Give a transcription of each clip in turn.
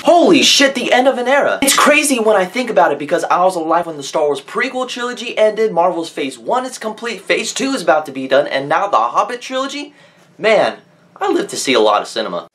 Holy shit, the end of an era. It's crazy when I think about it because I was alive when the Star Wars prequel trilogy ended, Marvel's Phase 1 is complete, Phase 2 is about to be done, and now the Hobbit trilogy? Man, I live to see a lot of cinema.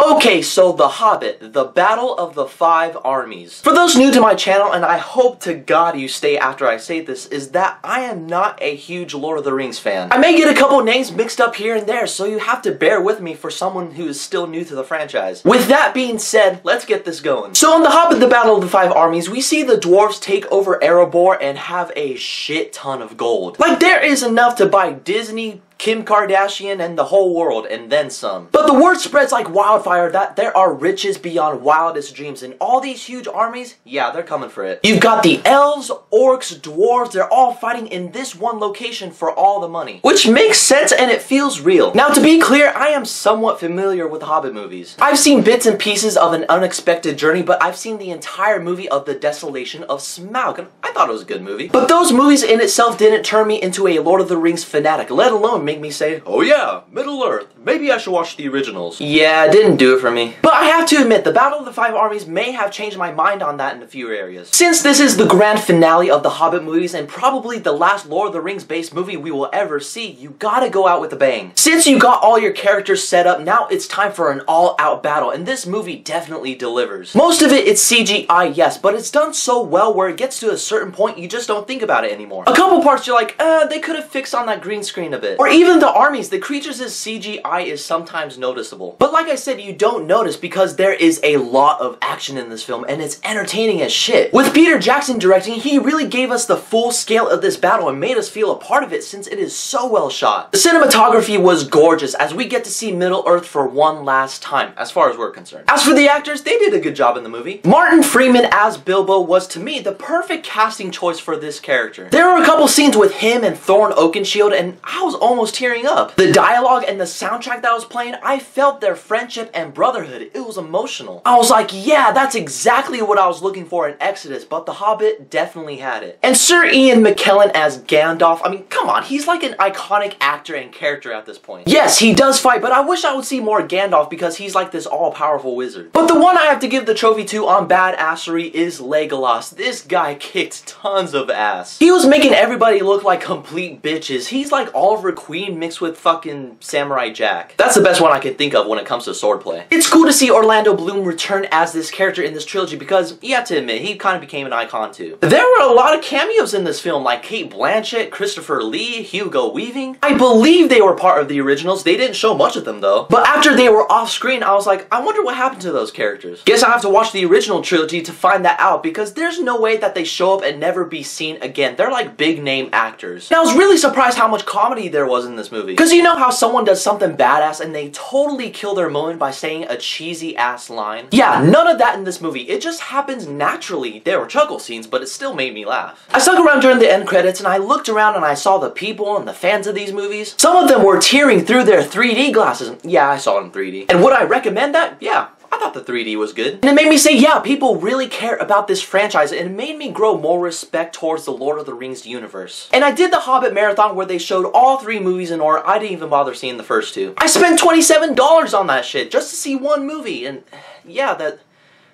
Okay, so The Hobbit, The Battle of the Five Armies. For those new to my channel, and I hope to God you stay after I say this, is that I am not a huge Lord of the Rings fan. I may get a couple names mixed up here and there, so you have to bear with me for someone who is still new to the franchise. With that being said, let's get this going. So in The Hobbit, The Battle of the Five Armies, we see the dwarves take over Erebor and have a shit ton of gold. Like, there is enough to buy Disney, Kim Kardashian, and the whole world, and then some. But the word spreads like wildfire that there are riches beyond wildest dreams, and all these huge armies, yeah, they're coming for it. You've got the elves, orcs, dwarves, they're all fighting in this one location for all the money. Which makes sense and it feels real. Now to be clear, I am somewhat familiar with Hobbit movies. I've seen bits and pieces of An Unexpected Journey, but I've seen the entire movie of The Desolation of Smaug, and I thought it was a good movie. But those movies in itself didn't turn me into a Lord of the Rings fanatic, let alone make me say, oh yeah, Middle Earth, maybe I should watch the originals. Yeah, it didn't do it for me. But I have to admit, The Battle of the Five Armies may have changed my mind on that in a few areas. Since this is the grand finale of the Hobbit movies and probably the last Lord of the Rings based movie we will ever see, you gotta go out with a bang. Since you got all your characters set up, now it's time for an all-out battle, and this movie definitely delivers. Most of it's CGI, yes, but it's done so well where it gets to a certain point you just don't think about it anymore. A couple parts you're like, they could have fixed on that green screen a bit. Or even the armies, the creatures' CGI is sometimes noticeable. But like I said, you don't notice because there is a lot of action in this film and it's entertaining as shit. With Peter Jackson directing, he really gave us the full scale of this battle and made us feel a part of it since it is so well shot. The cinematography was gorgeous as we get to see Middle Earth for one last time, as far as we're concerned. As for the actors, they did a good job in the movie. Martin Freeman as Bilbo was, to me, the perfect casting choice for this character. There were a couple scenes with him and Thorin Oakenshield and I was almost tearing up. The dialogue and the soundtrack that was playing, I felt their friendship and brotherhood. It was emotional. I was like, yeah, that's exactly what I was looking for in Exodus, but The Hobbit definitely had it. And Sir Ian McKellen as Gandalf, I mean, come on, he's like an iconic actor and character at this point. Yes, he does fight, but I wish I would see more Gandalf because he's like this all-powerful wizard. But the one I have to give the trophy to on badassery is Legolas. This guy kicked tons of ass. He was making everybody look like complete bitches. He's like Oliver Queen mixed with fucking Samurai Jack. That's the best one I can think of when it comes to swordplay. It's cool to see Orlando Bloom return as this character in this trilogy because, you have to admit, he kind of became an icon too. There were a lot of cameos in this film like Cate Blanchett, Christopher Lee, Hugo Weaving. I believe they were part of the originals. They didn't show much of them though. But after they were off screen, I was like, I wonder what happened to those characters. Guess I have to watch the original trilogy to find that out because there's no way that they show up and never be seen again. They're like big name actors. And I was really surprised how much comedy there was in this movie. Because you know how someone does something badass and they totally kill their moment by saying a cheesy ass line? Yeah, none of that in this movie. It just happens naturally. There were chuckle scenes, but it still made me laugh. I stuck around during the end credits and I looked around and I saw the people and the fans of these movies. Some of them were tearing through their 3D glasses. Yeah, I saw it in 3D. And would I recommend that? Yeah. I thought the 3D was good. And it made me say, yeah, people really care about this franchise, and it made me grow more respect towards the Lord of the Rings universe. And I did the Hobbit marathon where they showed all 3 movies in order. I didn't even bother seeing the first 2. I spent $27 on that shit just to see one movie, and yeah,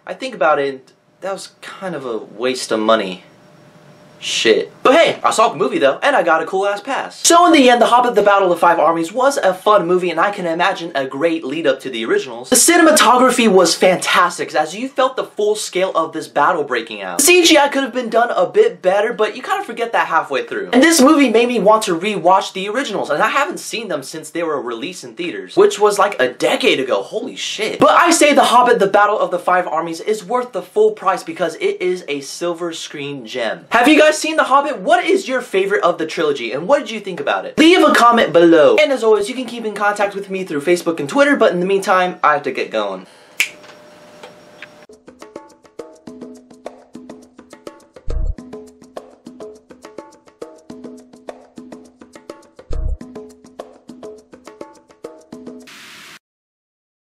I think about it, that was kind of a waste of money. Shit. But hey, I saw the movie though, and I got a cool ass pass. So in the end, The Hobbit, The Battle of the Five Armies was a fun movie, and I can imagine a great lead up to the originals. The cinematography was fantastic, as you felt the full scale of this battle breaking out. The CGI could have been done a bit better, but you kind of forget that halfway through. And this movie made me want to re-watch the originals, and I haven't seen them since they were released in theaters, which was like a decade ago, holy shit. But I say The Hobbit, The Battle of the Five Armies is worth the full price because it is a silver screen gem. Have you guys seen The Hobbit? What is your favorite of the trilogy and what did you think about it? Leave a comment below. And as always, you can keep in contact with me through Facebook and Twitter, but in the meantime, I have to get going.